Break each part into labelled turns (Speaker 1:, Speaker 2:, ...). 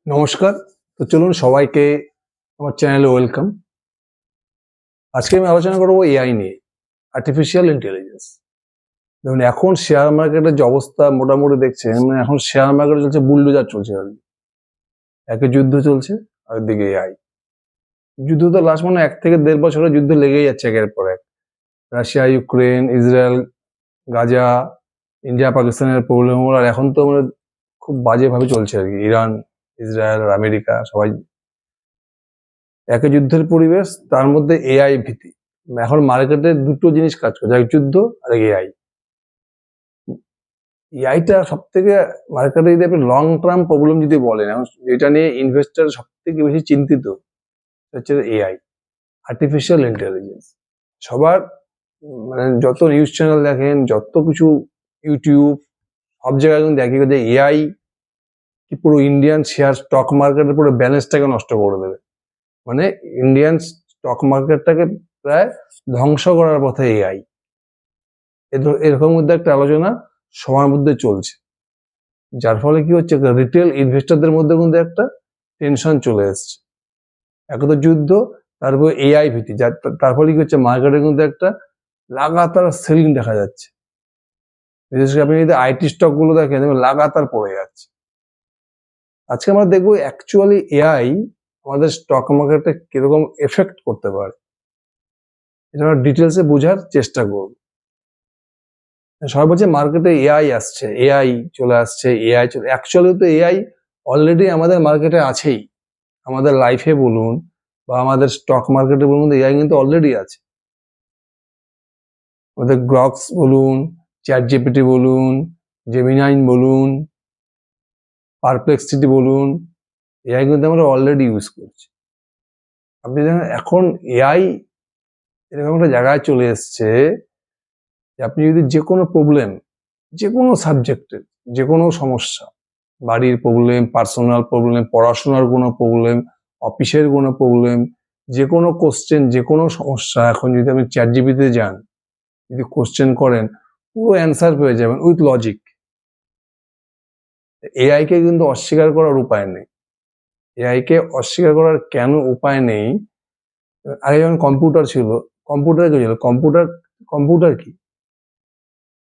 Speaker 1: নমস্কার। তো চলুন সবাইকে আমার চ্যানেলে ওয়েলকাম। আজকে আমি আলোচনা করবো এআই নিয়ে, আর্টিফিশিয়াল ইন্টেলিজেন্স। দেখুন এখন শেয়ার মার্কেটের যে অবস্থা মোটামুটি দেখছেন, মানে এখন শেয়ার মার্কেটে চলছে বুলডোজার চলছে আর কি। একে যুদ্ধ চলছে আর দিকে এআই। যুদ্ধ তো লাস্ট 1 থেকে 1.5 বছরের যুদ্ধ লেগেই যাচ্ছে একের পর এক। Russia, Ukraine, Israel, Gaza, India পাকিস্তানের প্রবলেম হলো, আর এখন তো মানে খুব বাজেভাবে চলছে আর কি। ইরান, ইসরায়েল আর আমেরিকা সবাই একই যুদ্ধের পরিবেশ, তার মধ্যে এআই ভীতি। এখন মার্কেটে দুটো জিনিস কাজ করছে, এক যুদ্ধ আর এআই। এআইটা সব থেকে মার্কেটে যদি আপনি লং টার্ম প্রবলেম যদি বলেন, এখন যেটা নিয়ে ইনভেস্টার সব থেকে বেশি চিন্তিত হচ্ছে এআই, আর্টিফিশিয়াল ইন্টেলিজেন্স। সবার মানে যত নিউজ চ্যানেল দেখেন, যত কিছু ইউটিউব, সব জায়গায় কিন্তু দেখি যে এআই কি পুরো ইন্ডিয়ান শেয়ার স্টক মার্কেটের পুরো ব্যালেন্সটাকে নষ্ট করে দেবে। মানে ইন্ডিয়ান স্টক মার্কেটটাকে প্রায় ধ্বংস করার পথে এআই। এরকম মধ্যে একটা আলোচনা সবার মধ্যে চলছে, যার ফলে কি হচ্ছে, রিটেল ইনভেস্টরদের মধ্যে কিন্তু একটা টেনশন চলে এসছে। এক তো যুদ্ধ, তারপর এআই ভীতি, তার ফলে কি হচ্ছে, মার্কেটে কিন্তু একটা লাগাতার সেলিং দেখা যাচ্ছে। বিশেষ করে আপনি যদি আইটি স্টক গুলো দেখেন, লাগাতার পড়ে যাচ্ছে। আজকে আমরা দেখবো অ্যাকচুয়ালি এআই আমাদের স্টক মার্কেটে কিরকম এফেক্ট করতে পারে, এটা আমরা ডিটেলসে বোঝার চেষ্টা করব। সবাই বলছে মার্কেটে এআই আসছে, এআই চলে আসছে, এআই চলে, অ্যাকচুয়ালি তো এআই অলরেডি আমাদের মার্কেটে আছেই। আমাদের লাইফে বলুন বা আমাদের স্টক মার্কেটে বলুন, এআই কিন্তু অলরেডি আছে। আমাদের গ্রক্স বলুন, চ্যাট জিপিটি বলুন, জেমিনাই বলুন, পারপ্লেক্সিটি বলুন, এআই কিন্তু আমরা অলরেডি ইউজ করছি। আপনি দেখেন এখন এআই এরকম একটা জায়গায় চলে এসছে যে আপনি যদি যে কোনো প্রবলেম, যে কোনো সাবজেক্টের যে কোনো সমস্যা, বাড়ির প্রবলেম, পার্সোনাল প্রবলেম, পড়াশোনার কোনো প্রবলেম, অফিসের কোনো প্রবলেম, যে কোনো কোশ্চেন, যে কোনো সমস্যা, এখন যদি আপনি চ্যাট জিপিটিতে যান, যদি কোশ্চেন করেন, পুরো অ্যান্সার পেয়ে যাবেন উইথ লজিক। এআই কে কিন্তু অস্বীকার করার উপায় নেই। এআই কে অস্বীকার করার কেন উপায় নেই? আগে যখন কম্পিউটার ছিল, কম্পিউটার কি ছিল? কম্পিউটার কি?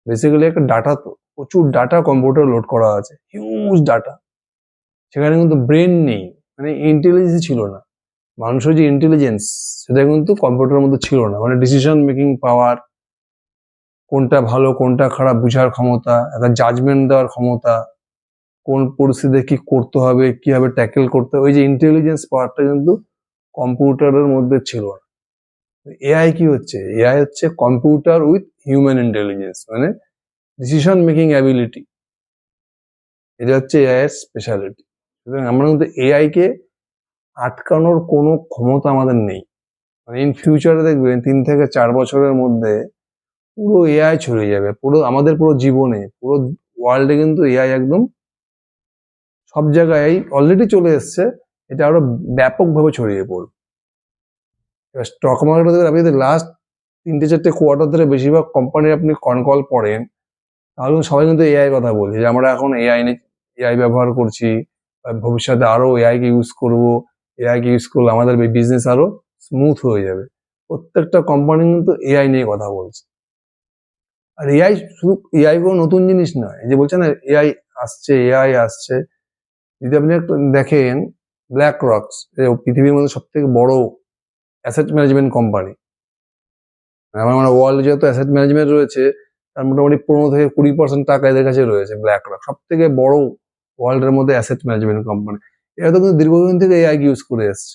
Speaker 1: বেসিক্যালি একটা ডাটা, তো প্রচুর ডাটা কম্পিউটার লোড করা আছে, হিউজ ডাটা। সেখানে কিন্তু ব্রেন নেই, মানে ইন্টেলিজেন্স ছিল না। মানুষের যে ইন্টেলিজেন্স, সেটা কিন্তু কম্পিউটারের মধ্যে ছিল না। মানে ডিসিশন মেকিং পাওয়ার, কোনটা ভালো কোনটা খারাপ বুঝার ক্ষমতা, একটা জাজমেন্ট দেওয়ার ক্ষমতা, কোন পরিস্থিতিতে কি করতে হবে, কিভাবে ট্যাকেল করতে হবে, ওই যে ইন্টেলিজেন্স পাওয়ারটা কিন্তু কম্পিউটারের মধ্যে ছিল না। এআই কি হচ্ছে? এআই হচ্ছে কম্পিউটার উইথ হিউম্যান ইন্টেলিজেন্স, মানে ডিসিশন মেকিং অ্যাবিলিটি। এটা হচ্ছে এআই এর স্পেশালিটি। সুতরাং আমরা কিন্তু এআই কে আটকানোর কোনো ক্ষমতা আমাদের নেই। মানে ইন ফিউচারে দেখবেন 3 থেকে 4 বছরের মধ্যে পুরো এআই ছড়িয়ে যাবে, পুরো আমাদের পুরো জীবনে, পুরো ওয়ার্ল্ডে কিন্তু এআই একদম সব জায়গায় অলরেডি চলে এসছে, এটা আরো ব্যাপকভাবে ছড়িয়ে পড়বে। এবার স্টক মার্কেটে আপনি যদি লাস্ট 3-4 কোয়ার্টার ধরে বেশিরভাগ কোম্পানির আপনি কল পড়েন, তাহলে সবাই কিন্তু এআই কথা বলছে যে আমরা এখন এআই ব্যবহার করছি, ভবিষ্যতে আরো এআই কে ইউজ করবো, এআই কে ইউজ করলে আমাদের বিজনেস আরো স্মুথ হয়ে যাবে। প্রত্যেকটা কোম্পানি কিন্তু এআই নিয়ে কথা বলছে। আর এআই শুধু এআই কোনো নতুন জিনিস নয়, এই যে বলছে না এআই আসছে, এআই আসছে। যদি আপনি একটু দেখেন, ব্ল্যাক রকস পৃথিবীর মধ্যে সব থেকে বড় অ্যাসেট ম্যানেজমেন্ট কোম্পানি। আমার মানে ওয়ার্ল্ড যেহেতু অ্যাসেট ম্যানেজমেন্ট রয়েছে, তার মোটামুটি 15 থেকে 20% টাকা এদের কাছে রয়েছে। ব্ল্যাক রক সব থেকে বড় ওয়ার্ল্ডের মধ্যে অ্যাসেট ম্যানেজমেন্ট কোম্পানি। এরা তো কিন্তু দীর্ঘদিন থেকে এআই ইউজ করে এসছে।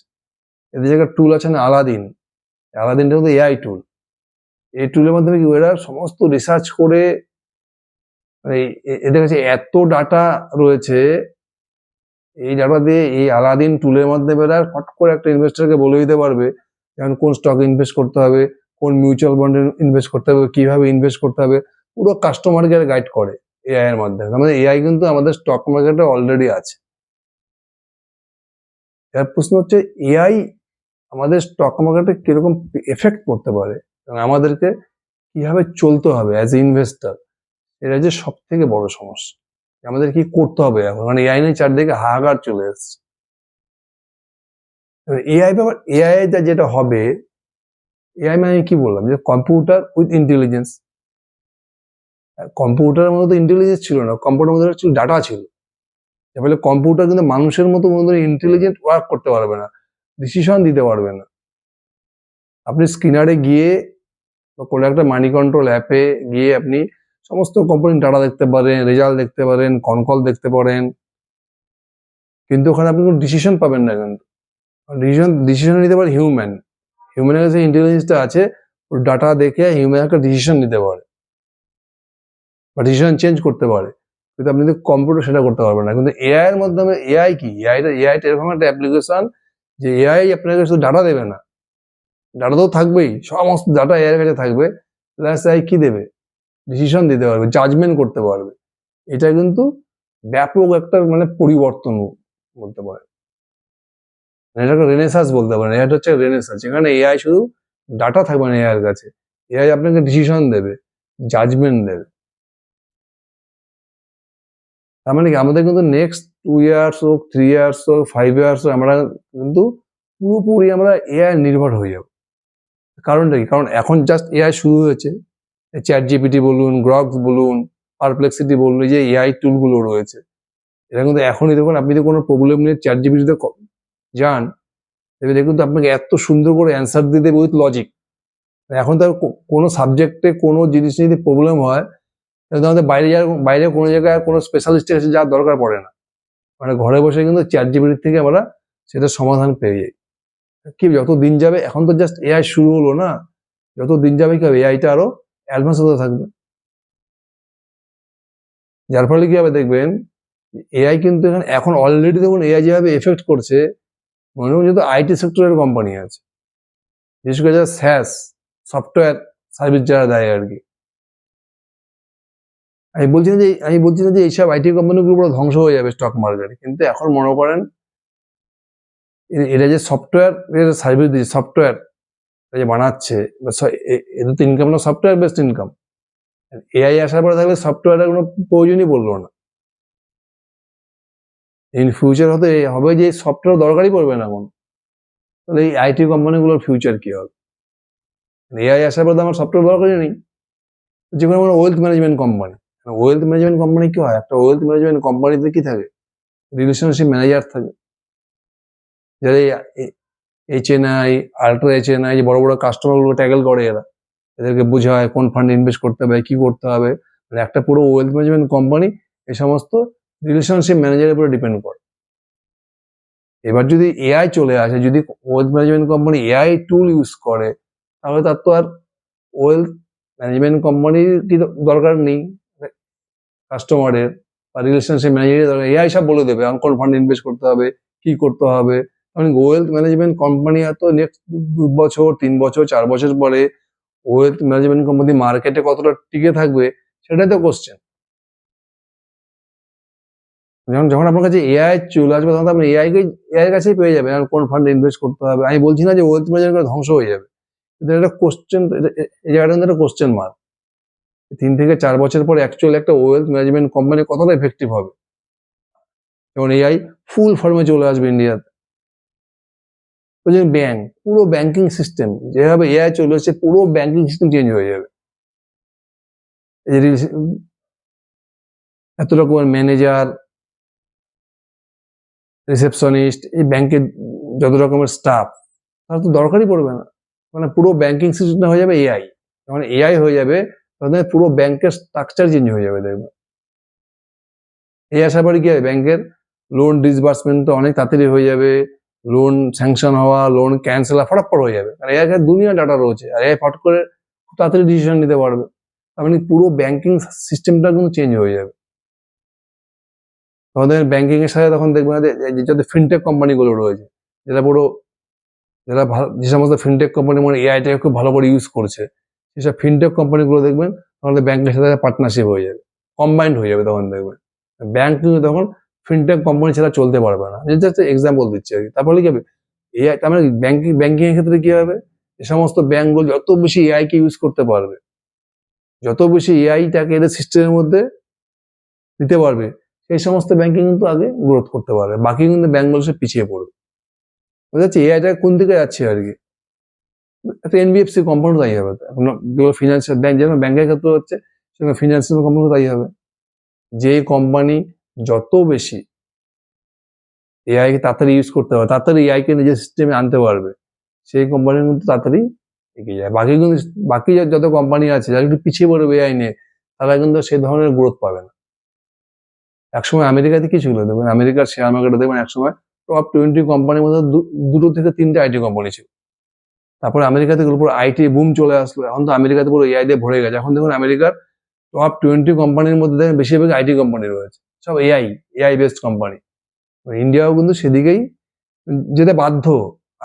Speaker 1: এদের জায়গায় টুল আছে না আলাদিন, আলাদিনটা কিন্তু এআই টুল। এই টুলের মাধ্যমে কি এরা সমস্ত রিসার্চ করে, মানে এদের কাছে এত ডাটা রয়েছে, এই ডাটা দিয়ে এই আলাদিন টুলের মাধ্যমে এরা ফট করে একটা ইনভেস্টরকে বলে দিতে পারবে যেমন কোন স্টকে ইনভেস্ট করতে হবে, কোন মিউচুয়াল ফান্ডে ইনভেস্ট করতে হবে, কিভাবে ইনভেস্ট করতে হবে, পুরো কাস্টমারকে গাইড করে এআই এর মাধ্যমে। আমাদের এআই কিন্তু আমাদের স্টক মার্কেটে অলরেডি আছে। এর প্রশ্ন হচ্ছে এআই আমাদের স্টক মার্কেটে কিরকম এফেক্ট করতে পারে এবং আমাদেরকে কিভাবে চলতে হবে অ্যাজ এ ইনভেস্টর, এটা যে সব থেকে বড় সমস্যা। আমাদের কি করতে হবে এখন, মানে এআই নিয়ে চারদিকে হাহাকার চলে এসছে। এআই ব্যাপার, এআই যেটা হবে, এআই মানে আমি কি বললাম যে কম্পিউটার উইথ ইন্টেলিজেন্স। কম্পিউটারের মধ্যে তো ইন্টেলিজেন্স ছিল না, কম্পিউটারের মধ্যে ছিল ডাটা ছিল। এবারে কম্পিউটার কিন্তু মানুষের মতো ইন্টেলিজেন্ট ওয়ার্ক করতে পারবে না, ডিসিশন দিতে পারবে না। আপনি স্ক্রিনারে গিয়ে বা কোনো একটা মানি কন্ট্রোল অ্যাপে গিয়ে আপনি সমস্ত কোম্পানির ডাটা দেখতে পারেন, রেজাল্ট দেখতে পারেন, কনকল দেখতে পারেন, কিন্তু ওখানে আপনি কোনো ডিসিশন পাবেন না। কিন্তু ডিসিশন নিতে পারে হিউম্যান। হিউম্যানের কাছে ইন্টেলিজেন্সটা আছে, ডাটা দেখে হিউম্যান একটা ডিসিশন নিতে পারে বা ডিসিশন চেঞ্জ করতে পারে, কিন্তু আপনি যদি কম্পিউটার সেটা করতে পারবেন না। কিন্তু এআই এর মাধ্যমে, এআই কি, এআইটা এরকম একটা অ্যাপ্লিকেশন যে এআই আপনাকে শুধু ডাটা দেবে না, ডাটা তো থাকবেই, সমস্ত ডাটা এআই এর কাছে থাকবে, প্লাস এআই কি দেবে, ডিসিশন দিতে পারবে, জাজমেন্ট করতে পারবে। এটা কিন্তু ব্যাপক একটা পরিবর্তন বলতে পারে, এটাকে রেনেসাস বলতে পারেন। এটা হচ্ছে রেনেসাস, এখানে এআই শুধু ডাটা থাকবে না এআই এর কাছে, এআই আপনাকে ডিসিশন দেবে, জাজমেন্ট দেবে। তার মানে কি আমাদের কিন্তু নেক্সট 2 ইয়ার্স হোক, 3 ইয়ার্স হোক, 5 ইয়ার্স হোক, আমরা কিন্তু পুরোপুরি আমরা এআই নির্ভর হয়ে যাব। কারণটা কি? কারণ এখন জাস্ট এআই শুরু হয়েছে, চ্যাট জিপিটি বলুন, গ্রক্স বলুন, পারপ্লেক্সিটি বলুন, এই যে এআই টুলগুলো রয়েছে, এটা কিন্তু এখনই দেখুন, আপনি যদি কোনো প্রবলেম নিয়ে চ্যাট জিপিটিতে যান, দেখুন তো আপনাকে এত সুন্দর করে অ্যান্সার দিয়ে দেবে উইথ লজিক। এখন তো কোনো সাবজেক্টে কোনো জিনিস যদি প্রবলেম হয়, আমাদের বাইরে কোনো জায়গায় কোনো স্পেশালিস্টের কাছে যাওয়ার দরকার পড়ে না, ঘরে বসে কিন্তু চ্যাট জিপিটির থেকে আমরা সেটা সমাধান পেয়ে যাই। কি যত দিন যাবে, এখন তো জাস্ট এআই শুরু হলো না, যত দিন যাবে কি হবে, এআইটা আরো অ্যাডভান্স হতে থাকবে। যার ফলে কি হবে দেখবেন, এআই কিন্তু এখন অলরেডি দেখুন এআই যেভাবে এফেক্ট করছে, মনে হয় যেহেতু আইটি সেক্টরের কোম্পানি আছে, বিশেষ করে যারা স্যাস সফটওয়্যার সার্ভিস যারা দেয় আর কি। আমি বলছি না যে এইসব আইটি কোম্পানিগুলো পুরো ধ্বংস হয়ে যাবে স্টক মার্কেটে, কিন্তু এখন মনে করেন এরা যে সফটওয়্যার সার্ভিস দিচ্ছে, সফটওয়্যার যে বানাচ্ছে, এদের তো ইনকাম না, সফটওয়্যার বেসড ইনকাম। এআই আসার পরে থাকলে সফটওয়্যারের কোনো প্রয়োজনই পড়লো না। ইন ফিউচার হবে যে সফটওয়্যার দরকারই পড়বে না এখন। তাহলে এই আইটি কোম্পানিগুলোর ফিউচার কি হবে? এআই আসার পর তো আমার সফটওয়্যার দরকারই নেই। যে কোনো wealth management company, wealth management company কি হয়, একটা ওয়েলথ ম্যানেজমেন্ট কোম্পানিতে কি থাকে, রিলেশনশিপ ম্যানেজার থাকে, যারা এইচএনআই, আল্ট্রা এইচএনআই যে বড় বড় কাস্টমারগুলো ট্যাকেল করে, এদেরকে বোঝায় কোন ফান্ডে ইনভেস্ট করতে হবে, কি করতে হবে। একটা পুরো ওয়েলথ ম্যানেজমেন্ট কোম্পানি এই সমস্ত রিলেশনশিপ ম্যানেজারের উপরে ডিপেন্ড করে। এবার যদি এআই চলে আসে, যদি ওয়েলথ ম্যানেজমেন্ট কোম্পানি এআই টুল ইউজ করে, তাহলে তার তো আর ওয়েলথ ম্যানেজমেন্ট কোম্পানির কি দরকার নেই, কাস্টমারের বা রিলেশনশিপ ম্যানেজারের দরকার। এআই সব বলে দেবে কোন ফান্ডে ইনভেস্ট করতে হবে, কি করতে হবে। ওয়েলথ ম্যানেজমেন্ট কোম্পানি এত নেক্সট 2 বছর, 3 বছর, 4 বছর পরে ওয়েলথ ম্যানেজমেন্ট কোম্পানি মার্কেটে কতটা টিকে থাকবে, সেটাই তো কোশ্চেন। যখন আপনার কাছে এআই চলে আসবে, তখন আপনি এআই এর কাছেই পেয়ে যাবেন কোন ফান্ডে ইনভেস্ট করতে হবে। আমি বলছি না যে ওয়েলথ ম্যানেজমেন্ট ধ্বংস হয়ে যাবে, কিন্তু এটা কোশ্চেন, এই জায়গাটা কিন্তু একটা কোশ্চেন মার্ক। 3 থেকে 4 বছর পরে অ্যাকচুয়ালি একটা ওয়েলথ ম্যানেজমেন্ট কোম্পানি কতটা এফেক্টিভ হবে, যখন এআই ফুল ফর্মে চলে আসবে ইন্ডিয়াতে। ব্যাংক, পুরো ব্যাংকিং সিস্টেম যেভাবে এআই চলে এসেছে, পুরো ব্যাংকিং সিস্টেম চেঞ্জ হয়ে যাবে। এত রকমের ম্যানেজার, রিসেপশনিস্ট, এই ব্যাংকের যত রকমের স্টাফ, তার তো দরকারই পড়বে না। পুরো ব্যাংকিং সিস্টেমটা হয়ে যাবে এআই। যখন এআই হয়ে যাবে, তখন পুরো ব্যাংকের স্ট্রাকচার চেঞ্জ হয়ে যাবে দেখবেন। এই আসার পরে কি হবে, ব্যাংকের লোন ডিসবার্সমেন্টটা অনেক তাড়াতাড়ি হয়ে যাবে, লোন স্যাংশন হওয়া, লোন ক্যান্সেল হওয়া ফটাফট হয়ে যাবে, কারণ এআই দুনিয়া ডাটা রয়েছে, আর এআই ফট করে খুব তাড়াতাড়ি ডিসিশন নিতে পারবে। পুরো ব্যাংকিং সিস্টেমটা কিন্তু চেঞ্জ হয়ে যাবে। আমাদের ব্যাংকিং এর সাথে তখন দেখবেন যে যত ফিনটেক কোম্পানিগুলো রয়েছে, যে সমস্ত ফিনটেক কোম্পানি এআইটাকে খুব ভালো করে ইউজ করছে, সেসব ফিনটেক কোম্পানিগুলো দেখবেন আমাদের ব্যাংকের সাথে পার্টনারশিপ হয়ে যাবে, কম্বাইন্ড হয়ে যাবে। তখন দেখবেন ব্যাংক কিন্তু তখন ফিনটেক কোম্পানি ছাড়া চলতে পারবে না। জাস্ট এক্সাম্পল দিচ্ছি আর কি। তারপরে কি হবে, এআই তার মানে ব্যাংকিং এর ক্ষেত্রে কি হবে, এই সমস্ত ব্যাংকগুলো যত বেশি এআই কে ইউজ করতে পারবে, যত বেশি এআইটাকে এদের সিস্টেমের মধ্যে দিতে পারবে, সেই সমস্ত ব্যাংকিং কিন্তু আগে গ্রোথ করতে পারবে, বাকি কিন্তু ব্যাংকগুলো সে পিছিয়ে পড়বে। বোঝা যাচ্ছে এআইটা কোন দিকে যাচ্ছে আর কি। একটা এনবিএফসি কোম্পানি তাই হবে, এখন যেগুলো ফিনান্সিয়াল ব্যাংক, যেমন ব্যাংকের ক্ষেত্রে হচ্ছে সেরকম ফিনান্সিয়াল কোম্পানি তাই হবে। যে কোম্পানি যত বেশি এআই কে তাড়াতাড়ি ইউজ করতে পারবে, তাড়াতাড়ি এআই কে নিজের সিস্টেমে আনতে পারবে, সেই কোম্পানি কিন্তু তাড়াতাড়ি এগিয়ে যায়। বাকি কিন্তু বাকি যত কোম্পানি আছে যারা একটু পিছিয়ে পড়বে এআই নিয়ে, তারা কিন্তু সেই ধরনের গ্রোথ পাবে না। একসময় আমেরিকাতে কি ছিল দেখবেন, আমেরিকার শেয়ার মার্কেটে দেখবেন একসময় টপ 20 কোম্পানির মধ্যে দুটো থেকে তিনটে আইটি কোম্পানি ছিল। তারপরে আমেরিকাতে পুরো আইটি বুম চলে আসলো, এখন তো আমেরিকাতে পুরো এআই দিয়ে ভরে গেছে। এখন দেখুন আমেরিকার টপ 20 কোম্পানির মধ্যে দেখেন বেশিরভাগ আইটি কোম্পানি রয়েছে, সব এআই বেসড কোম্পানি। ইন্ডিয়াও কিন্তু সেদিকেই যেতে বাধ্য।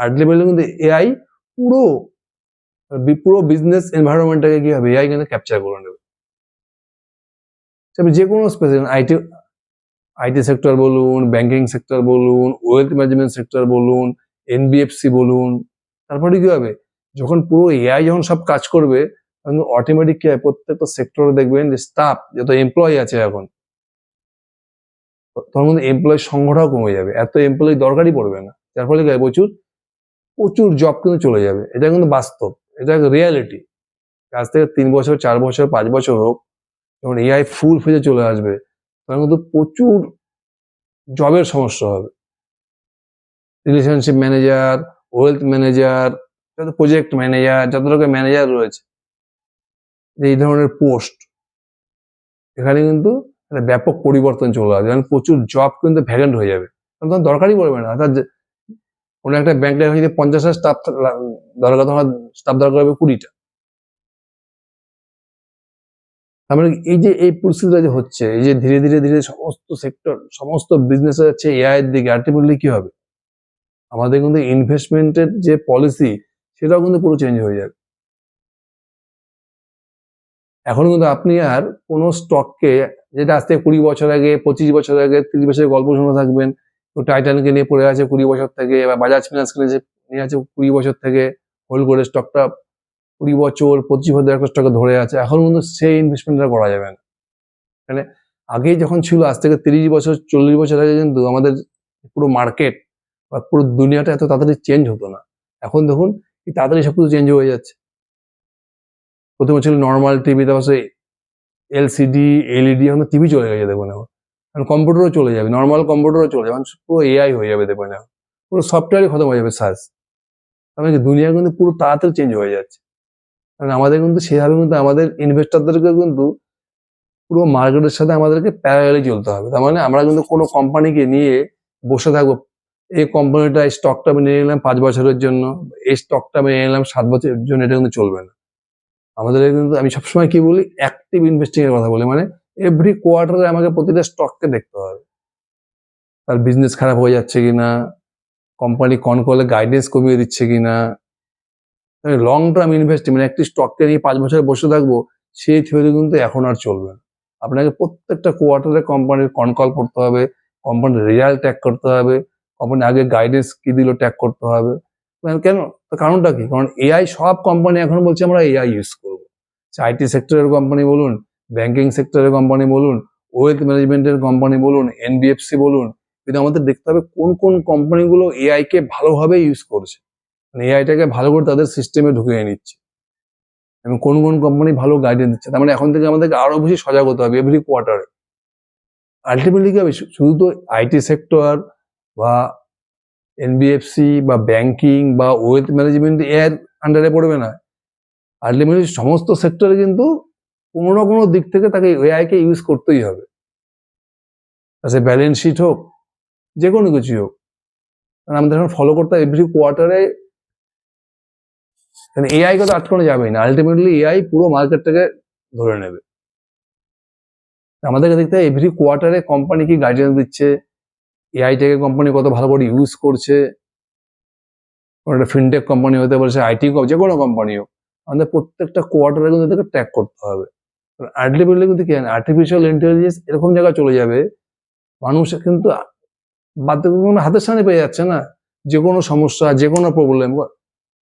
Speaker 1: আলটিমেটলি কিন্তু এআই পুরো পুরো বিজনেস এনভায়রনমেন্টটাকে কি হবে, এআই কিন্তু ক্যাপচার করে নেবে। যে কোনো স্পেসে আইটি সেক্টর বলুন, ব্যাংকিং সেক্টর বলুন, ওয়েলথ ম্যানেজমেন্ট সেক্টর বলুন, এনবিএফসি বলুন, তারপরে কি হবে, যখন পুরো এআই যখন সব কাজ করবে, তখন অটোমেটিক কি হয়, প্রত্যেকটা সেক্টরে দেখবেন যে স্টাফ যত এমপ্লয়ি আছে এখন, তখন কিন্তু এমপ্লয়ি সংখ্যাটাও কমে যাবে, এত এমপ্লয়ি দরকারই পড়বে না। যার ফলে কি হয়, প্রচুর প্রচুর জব কিন্তু চলে যাবে। এটা কিন্তু বাস্তব, এটা রিয়ালিটি। আজ থেকে 3 বছর, 4 বছর, 5 বছর হোক, যখন এআই ফুল ফেজে চলে আসবে, তখন কিন্তু প্রচুর জবের সমস্যা হবে। রিলেশনশিপ ম্যানেজার, ওয়েলথ ম্যানেজার, যত প্রজেক্ট ম্যানেজার, যত রকম ম্যানেজার রয়েছে, এই ধরনের পোস্ট, এখানে কিন্তু একটা ব্যাপক পরিবর্তন চলে আসবে। কারণ প্রচুর জব কিন্তু ভ্যাকেন্ট হয়ে যাবে, তখন দরকারই পড়বে না। অর্থাৎ কোনো একটা ব্যাংকে যদি 50টা স্টাফ দরকার, তোমার স্টাফ দরকার হবে 20টা। তার মানে এই যে এই পরিস্থিতিটা যে হচ্ছে, এই যে ধীরে ধীরে ধীরে সমস্ত সেক্টর, সমস্ত বিজনেস যাচ্ছে এআই এর দিকে, আলটিমেটলি কি হবে, আমাদের কিন্তু ইনভেস্টমেন্টের যে পলিসি, সেটাও কিন্তু পুরো চেঞ্জ হয়ে যাবে। এখন কিন্তু আপনি আর কোনো স্টককে, যেটা আজ থেকে 20 বছর আগে, 25 বছর আগে, 30 বছরের গল্প শুনে থাকবেন, তো টাইটানকে নিয়ে পড়ে আছে 20 বছর থেকে, বা বাজাজ ফিনান্সকে নিয়ে আছে 20 বছর থেকে, হোল্ড করে স্টকটা 20 বছর, 25 বছর একটা স্টকে ধরে আছে। এখন কিন্তু সেই ইনভেস্টমেন্টটা করা যাবে না। মানে আগে যখন ছিল, আজ থেকে 30 বছর, 40 বছর আগে কিন্তু আমাদের পুরো মার্কেট বা পুরো দুনিয়াটা এত তাড়াতাড়ি চেঞ্জ হতো না। এখন দেখুন কি তাড়াতাড়ি সবকিছু চেঞ্জ হয়ে যাচ্ছে। প্রথমে ছিল নর্মাল টিভি, তারপর সেই এলসিডি, এলইডি, এখন টিভি চলে গেছে দেখুন। এখন কম্পিউটারও চলে যাবে, নর্মাল কম্পিউটারও চলে যাবে, পুরো এআই হয়ে যাবে দেখবেন। এখন পুরো সফটওয়্যারই খতম হয়ে যাবে সার্চ। তার মানে দুনিয়া কিন্তু পুরো তাড়াতাড়ি চেঞ্জ হয়ে যাচ্ছে। কারণ আমাদের কিন্তু সেভাবে কিন্তু আমাদের ইনভেস্টরদেরকে কিন্তু পুরো মার্কেটের সাথে আমাদেরকে প্যারালালি চলতে হবে। তার মানে আমরা কিন্তু কোনো কোম্পানিকে নিয়ে বসে থাকবো, এই কোম্পানিটা এই স্টকটা আমি নিয়ে নিলাম 5 বছরের জন্য, এই স্টকটা আমি নিয়ে নিলাম 7 বছরের জন্য, এটা কিন্তু চলবে না। আমাদের কিন্তু আমি সবসময় কি বলি, অ্যাক্টিভ ইনভেস্টিং এর কথা বলি। মানে এভরি কোয়ার্টারে আমাকে প্রতিটা স্টককে দেখতে হবে, তার বিজনেস খারাপ হয়ে যাচ্ছে কিনা, কোম্পানি কলে গাইডেন্স কমিয়ে দিচ্ছে কিনা। লং টার্ম ইনভেস্টমেন্ট, একটি স্টককে নিয়ে 5 বছর বসে থাকবো, সেই থিওরি কিন্তু এখন আর চলবে না। আপনাকে প্রত্যেকটা কোয়ার্টারে কোম্পানির কল করতে হবে, কোম্পানির রেজাল্ট ট্র্যাক করতে হবে, কোম্পানি আগে গাইডেন্স কি দিল ট্র্যাক করতে হবে। কেন? কারণটা কি? কারণ এআই সব কোম্পানি এখন বলছে আমরা এআই ইউজ করবো। আইটি সেক্টরের কোম্পানি বলুন, ব্যাংকিং সেক্টরের কোম্পানি বলুন, ওয়েলথ ম্যানেজমেন্টের কোম্পানি বলুন, এনবিএফসি বলুন, কিন্তু আমাদের দেখতে হবে কোন কোন কোম্পানিগুলো এআই কে ভালোভাবে ইউজ করছে, এআইটাকে ভালো করে তাদের সিস্টেমে ঢুকিয়ে নিচ্ছে, এবং কোন কোন কোম্পানি ভালো গাইডেন্স দিচ্ছে। তার মানে এখন থেকে আমাদেরকে আরো বেশি সজাগ হতে হবে এভরি কোয়ার্টারে। আলটিমেটলি কি হবে, শুধু তো আইটি সেক্টর বা এনবিএফসি বা ব্যাংকিং বা ওয়েলথ ম্যানেজমেন্ট এর আন্ডারে পড়বে না। আলটিমেটলি সমস্ত সেক্টরে কিন্তু কোনো না কোনো দিক থেকে তাকে এআই কে ইউজ করতেই হবে। সে ব্যালেন্স শিট হোক, যে কোনো কিছু হোক, কারণ আমাদের এখন ফলো করতে হবে এভরি কোয়ার্টারে। এআই কে তো আটকানো যাবেই না, আলটিমেটলি এআই পুরো মার্কেটটাকে ধরে নেবে। আমাদেরকে দেখতে হবে এভরি কোয়ার্টারে কোম্পানি কি গাইডেন্স দিচ্ছে, এআইটাকে কোম্পানি কত ভালো করে ইউজ করছে। একটা ফিনটেক কোম্পানি হতে পারে, আইটি, যে কোনো কোম্পানি হোক, আমাদের প্রত্যেকটা কোয়ার্টারে কিন্তু এটাকে ট্র্যাক করতে হবে। আলটিমেটলি কিন্তু কি আর্টিফিশিয়াল ইন্টেলিজেন্স এরকম জায়গায় চলে যাবে, মানুষ কিন্তু হাতের সামনে পেয়ে যাচ্ছে না। যে কোনো সমস্যা, যে কোনো প্রবলেম,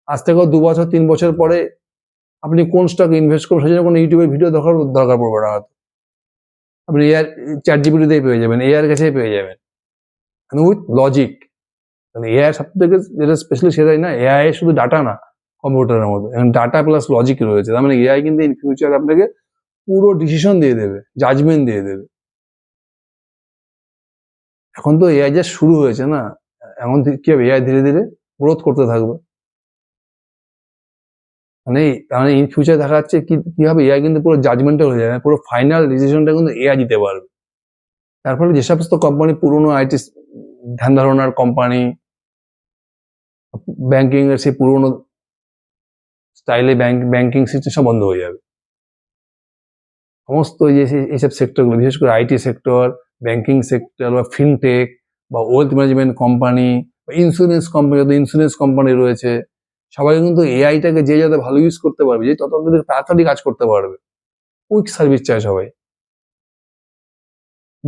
Speaker 1: আজ থেকে 2 বছর 3 বছর পরে আপনি কোন স্টকে ইনভেস্ট করবেন, সেজন্য কোনো ইউটিউবে ভিডিও দরকার পড়বে না। আপনি চ্যাট জিপিটি দিয়ে পেয়ে যাবেন, এআর কাছেই পেয়ে যাবেন, উইথ লজিক। মানে এআই সব থেকে যেটা স্পেশালি সেটাই না, এআই শুধু ডাটা না কম্পিউটারের মধ্যে, এখন ডাটা প্লাস লজিক রয়েছে। তার মানে এআই কিন্তু ইন ফিউচার আপনাকে পুরো ডিসিশন দিয়ে দেবে, জাজমেন্ট দিয়ে দেবে। এখন তো এআই যা শুরু হয়েছে না, এখন কি হবে, এআই ধীরে ধীরে গ্রোথ করতে থাকবে। মানে ইন ফিউচার দেখা যাচ্ছে কি হবে, এআই কিন্তু পুরো জাজমেন্টাল হয়ে যাবে, পুরো ফাইনাল ডিসিশনটা কিন্তু এআই দিতে পারবে। তার ফলে যে সমস্ত কোম্পানি পুরোনো আইটি ধ্যান ধারণার কোম্পানি, ব্যাংকিং এর সেই পুরোনো স্টাইলে ব্যাংকিং সিস্টেম সব বন্ধ হয়ে যাবে। সমস্ত এইসব সেক্টরগুলো, বিশেষ করে আইটি সেক্টর, ব্যাংকিং সেক্টর বা ফিনটেক বা ওয়েলথ ম্যানেজমেন্ট কোম্পানি বা ইন্স্যুরেন্স কোম্পানি, যত ইন্স্যুরেন্স কোম্পানি রয়েছে, সবাই কিন্তু এআইটাকে যে যাতে ভালো ইউজ করতে পারবে, যে তত তাড়াতাড়ি কাজ করতে পারবে, কুইক সার্ভিস চায় সবাই।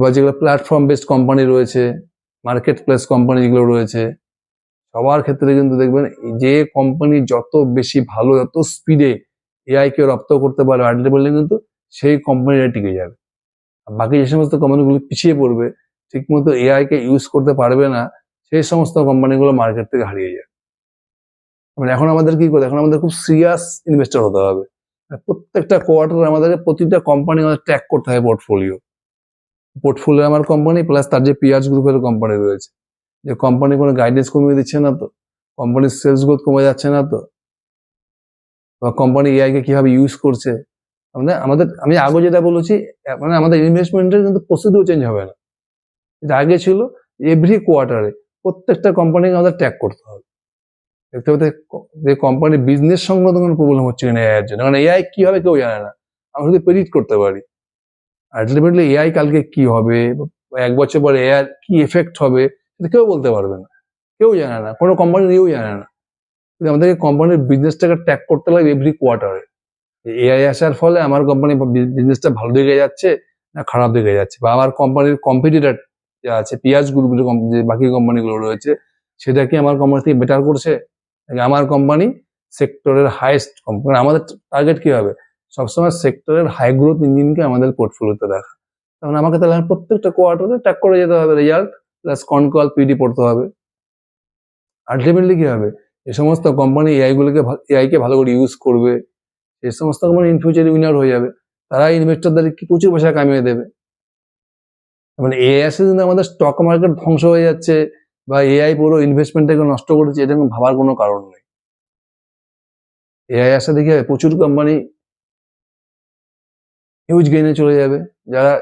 Speaker 1: বা যেগুলো প্ল্যাটফর্ম বেসড কোম্পানি রয়েছে, মার্কেট প্লেস কোম্পানি যেগুলো রয়েছে, সবার ক্ষেত্রে কিন্তু দেখবেন যে কোম্পানি যত বেশি ভালো, যত স্পিডে এআই কে রপ্ত করতে পারবে আল্টিমেটলি, কিন্তু সেই কোম্পানিটা টিকে যাবে। আর বাকি যে সমস্ত কোম্পানিগুলো পিছিয়ে পড়বে, ঠিকমতো এআই কে ইউজ করতে পারবে না, সেই সমস্ত কোম্পানিগুলো মার্কেট থেকে হারিয়ে যাবে। মানে এখন আমাদের কি করতে, এখন আমাদের খুব সিরিয়াস ইনভেস্টর হতে হবে। প্রত্যেকটা কোয়ার্টার আমাদের প্রতিটা কোম্পানি আমাদের ট্র্যাক করতে হবে, পোর্টফোলিও আমার কোম্পানি প্লাস তার যে পিয়ার্স গ্রুপের কোম্পানি রয়েছে, যে কোম্পানি কোনো গাইডেন্স কমিয়ে দিচ্ছে না তো, কোম্পানির সেলস গ্রোথ কমে যাচ্ছে না তো, বা কোম্পানি এআই কে কিভাবে ইউজ করছে। আমি আগে যেটা বলেছি, মানে আমাদের ইনভেস্টমেন্টের কিন্তু প্রসিডিউর চেঞ্জ হবে না। যেটা আগে ছিল, এভরি কোয়ার্টারে প্রত্যেকটা কোম্পানিকে আমাদের ট্র্যাক করতে হবে, দেখতে হবে যে কোম্পানির বিজনেস সংক্রান্ত কোনো প্রবলেম হচ্ছে কিনা এআই এর জন্য। কারণ এআই কি হবে কেউ জানে না, আমরা শুধু প্রেডিক্ট করতে পারি। আলটিমেটলি এআই কালকে কি হবে, এক বছর পরে এআই কি এফেক্ট হবে, সেটা কেউ বলতে পারবে না, কেউ জানে না, কোনো কোম্পানি নিয়েও জানে না। কিন্তু আমাদেরকে কোম্পানির বিজনেসটাকে ট্র্যাক করতে লাগে এভরি কোয়ার্টারে। এআই আসার ফলে আমার কোম্পানির বিজনেসটা ভালো দিকে যাচ্ছে না খারাপ দিকে যাচ্ছে, বা আমার কোম্পানির কম্পিটিটর যে আছে, পিয়ার্স গ্রুপ যে বাকি কোম্পানিগুলো রয়েছে, সেটা কি আমার কোম্পানি থেকে বেটার করছে, নাকি আমার কোম্পানি সেক্টরের হাইয়েস্ট কোম্পানি। আমাদের টার্গেট কি হবে, সবসময় সেক্টরের হাই গ্রোথ ইঞ্জিনকে আমাদের পোর্টফোলিওতে রাখা। তখন আমাকে তাহলে প্রত্যেকটা কোয়ার্টারে ট্র্যাক করে যেতে হবে, রেজাল্ট প্লাস কনকল পিডি পড়তে হবে। আলটিমেটলি কি হবে, এই সমস্ত কোম্পানি এআই কে ভালো করে ইউজ করবে, এই সমস্ত কোম্পানি ইন ফিউচারে উইনার হয়ে যাবে, তারা ইনভেস্টরদের প্রচুর পয়সা কামিয়ে দেবে। মানে এআই আসে কিন্তু আমাদের স্টক মার্কেট ধ্বংস হয়ে যাচ্ছে, বা এআই পুরো ইনভেস্টমেন্টটাকে নষ্ট করেছে, এটা ভাবার কোনো কারণ নেই। এআই আসা দেখে প্রচুর কোম্পানি হিউজ গেইনে চলে যাবে, যারা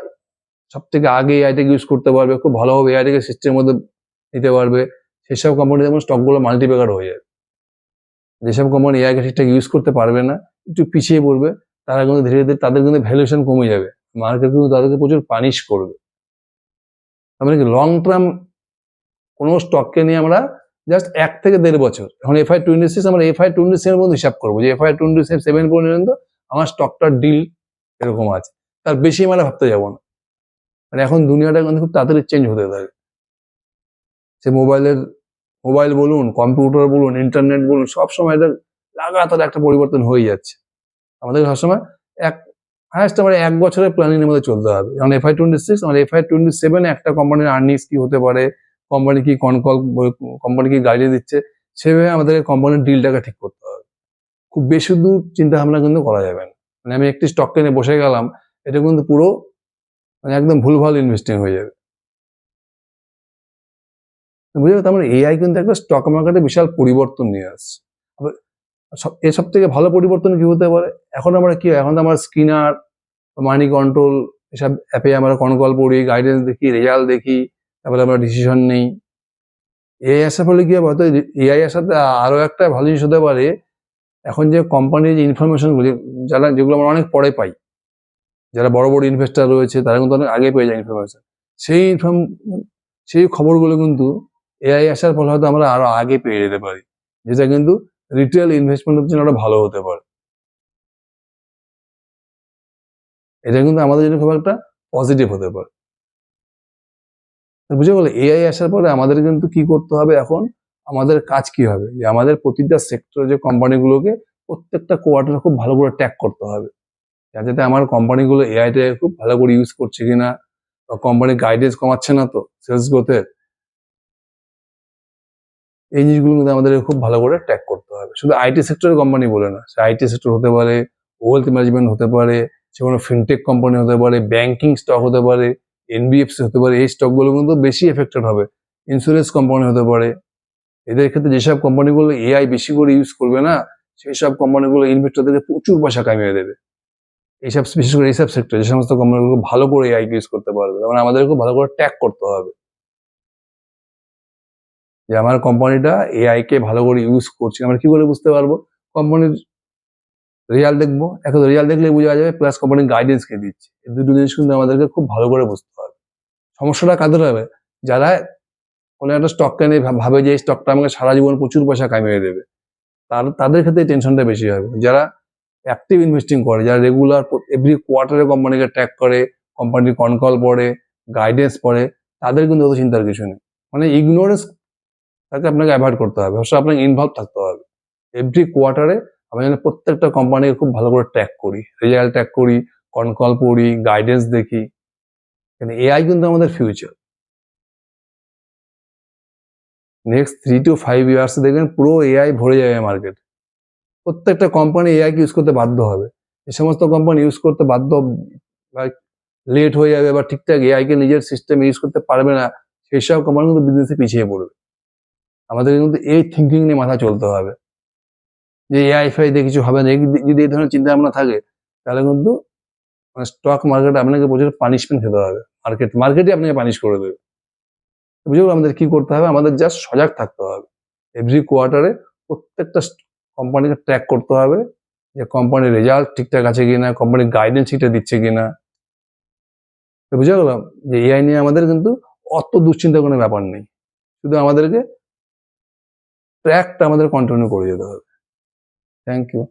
Speaker 1: সব থেকে আগে এআইটাকে ইউজ করতে পারবে, খুব ভালোভাবে এআইটাকে সিস্টেমের মধ্যে নিতে পারবে, সেসব কোম্পানি যেমন স্টকগুলো মাল্টিপ্যাকার হয়ে যাবে। যেসব কোম্পানি এআইকে ঠিকঠাক ইউজ করতে পারবে না, একটু পিছিয়ে পড়বে, তারা কিন্তু ধীরে ধীরে তাদের কিন্তু ভ্যালুয়েশন কমে যাবে, মার্কেট কিন্তু তাদেরকে প্রচুর পানিশ করবে। মানে কি, লং টার্ম কোনো স্টককে নিয়ে আমরা জাস্ট 1 থেকে 1.5 বছর, এখন FY26 আমরা FY27 এর মধ্যে হিসাব করবো, যে FY27 পর্যন্ত আমার স্টকটার ডিল এরকম আছে, তার বেশি আমরা ভাবতে যাবো না। মানে এখন দুনিয়াটা কিন্তু খুব তাড়াতাড়ি চেঞ্জ হতে থাকে। সে মোবাইল বলুন, কম্পিউটার বলুন, ইন্টারনেট বলুন, সবসময় এটা লাগাতার একটা পরিবর্তন হয়ে যাচ্ছে। আমাদের সবসময় হায়েস্ট আমরা 1 বছরের প্ল্যানিং এর মধ্যে চলতে হবে। যেমন FY26, আমার FY27 একটা কোম্পানির আর্নিংস কি হতে পারে, কোম্পানি কি কোম্পানি কি গাইডেন্স দিচ্ছে, সেভাবে আমাদেরকে কোম্পানির ডিলটাকে ঠিক করতে হবে। খুব বেশি দূর চিন্তা ভাবনা কিন্তু করা যাবে না। মানে আমি একটি স্টক কিনে বসে গেলাম, এটা কিন্তু পুরো মানে একদম ভুলভাল ইনভেস্টিং হয়ে যাবে। বুঝলে, তার মানে এআই কিন্তু একটা স্টক মার্কেটে বিশাল পরিবর্তন নিয়ে আসছে। এর সব থেকে ভালো পরিবর্তন কি হতে পারে, এখন আমরা কি, এখন তো আমরা স্কিনার, মানি কন্ট্রোল, এসব অ্যাপে আমরা কনকল পড়ি, গাইডেন্স দেখি, রেজাল্ট দেখি, তারপরে আমরা ডিসিশন নেই। এআই আসার ফলে কি হবে, হয়তো এআই আসাতে আরো একটা ভালো জিনিস হতে পারে, এখন যে কোম্পানির যে ইনফরমেশনগুলো, যেগুলো আমরা অনেক পরে পাই, যারা বড় বড় ইনভেস্টার রয়েছে তারা কিন্তু অনেক আগে পেয়ে যায় ইনফরমেশন, সেই খবরগুলো কিন্তু এআই আসার ফলে হয়তো আমরা আরো আগে পেয়ে যেতে পারি, যেটা কিন্তু রিটেল ইনভেস্টমেন্টের জন্য আরো ভালো হতে পারে। এটা কিন্তু আমাদের জন্য খুব একটা পজিটিভ হতে পারে। বুঝে গেল, এআই আসার পরে আমাদের কিন্তু কি করতে হবে, এখন আমাদের কাজ কি হবে, যে আমাদের প্রতিটা সেক্টরে যে কোম্পানিগুলোকে প্রত্যেকটা কোয়ার্টারে খুব ভালো করে ট্র্যাক করতে হবে, যাতে আমার কোম্পানিগুলো এআইটাকে খুব ভালো করে ইউজ করছে কিনা, বা কোম্পানি গাইডেন্স কমাচ্ছে না তো সেলস গ্রোথের। এই জিনিসগুলো কিন্তু আমাদের খুব ভালো করে ট্র্যাক করতে হবে। শুধু আইটি সেক্টরের কোম্পানি বলে না, সে আইটি সেক্টর হতে পারে, ওয়েলথ ম্যানেজমেন্ট হতে পারে, সে কোনো ফিনটেক কোম্পানি হতে পারে, ব্যাংকিং স্টক হতে পারে, এনবিএফসি হতে পারে। এই স্টকগুলো কিন্তু বেশি এফেক্টেড হবে। ইন্স্যুরেন্স কোম্পানি হতে পারে। এদের ক্ষেত্রে যেসব কোম্পানিগুলো এআই বেশি করে ইউজ করবে না, সেই সব কোম্পানিগুলো ইনভেস্টরদেরকে প্রচুর পয়সা কামিয়ে দেবে। এইসব বিশেষ করে এইসব সেক্টর যে সমস্ত কোম্পানিগুলো ভালো করে এআই ইউজ করতে পারবে, মানে আমাদেরকে ভালো করে ট্র্যাক করতে হবে যে আমার কোম্পানিটা এআই কে ভালো করে ইউজ করছে। আমরা কি করে বুঝতে পারবো? কোম্পানির রেজাল্ট দেখবো, এখন রেজাল্ট দেখলে বোঝা যাবে, প্লাস কোম্পানির গাইডেন্স কে দিচ্ছে। এই দুটো জিনিস কিন্তু আমাদেরকে খুব ভালো করে বুঝতে হবে। সমস্যাটা কাদের হবে? যারা কোনো একটা স্টক কেনে ভাবে যে এই স্টকটা আমাকে সারা জীবন প্রচুর পয়সা কামিয়ে দেবে, তাদের ক্ষেত্রে টেনশনটা বেশি হবে। যারা অ্যাক্টিভ ইনভেস্টিং করে, যারা রেগুলার এভরি কোয়ার্টারে কোম্পানিকে ট্র্যাক করে, কোম্পানির কনকল পড়ে, গাইডেন্স পড়ে, তাদের কিন্তু অত চিন্তার কিছু নেই। মানে ইগনোরেন্স তাকে আপনাকে অ্যাভয়েড করতে হবে, অবশ্যই আপনাকে ইনভলভ থাকতে হবে। এভরি কোয়ার্টারে আমি যেন প্রত্যেকটা কোম্পানিকে খুব ভালো করে ট্র্যাক করি, রেজাল্ট ট্র্যাক করি, কনকল পড়ি, গাইডেন্স দেখি। এআই কিন্তু আমাদের ফিউচার। নেক্সট 3 to 5 ইয়ার্স দেখবেন পুরো এআই ভরে যাবে মার্কেট। প্রত্যেকটা কোম্পানি এআই কে ইউজ করতে বাধ্য হবে। যে সমস্ত কোম্পানি ইউজ করতে বাধ্য বা লেট হয়ে যাবে বা ঠিকঠাক এআই কে নিজের সিস্টেমে ইউজ করতে পারবে না, সেই সব কোম্পানি কিন্তু বিজনেসে পিছিয়ে পড়বে। আমাদের কিন্তু এই থিঙ্কিং নিয়ে মাথা চলতে হবে যে এআই ফাই দিয়ে কিছু হবে না। যদি এই ধরনের চিন্তা ভাবনা থাকে, তাহলে কিন্তু স্টক মার্কেটে আপনাকে প্রচুর পানিশমেন্ট খেতে হবে। মার্কেটই আপনাকে পানিশ করে দেবে। বুঝে গেল আমাদের কি করতে হবে? আমাদের জাস্ট সজাগ থাকতে হবে। এভরি কোয়ার্টারে প্রত্যেকটা কোম্পানিকে ট্র্যাক করতে হবে যে কোম্পানির রেজাল্ট ঠিকঠাক আছে কিনা, কোম্পানির গাইডেন্স ঠিকঠাক দিচ্ছে কিনা। বুঝে গেল যে এআই নিয়ে আমাদের কিন্তু অত দুশ্চিন্তার কোনো ব্যাপার নেই, শুধু আমাদেরকে ট্র্যাকটা আমাদের কন্টিনিউ করে যেতে হবে। Thank you.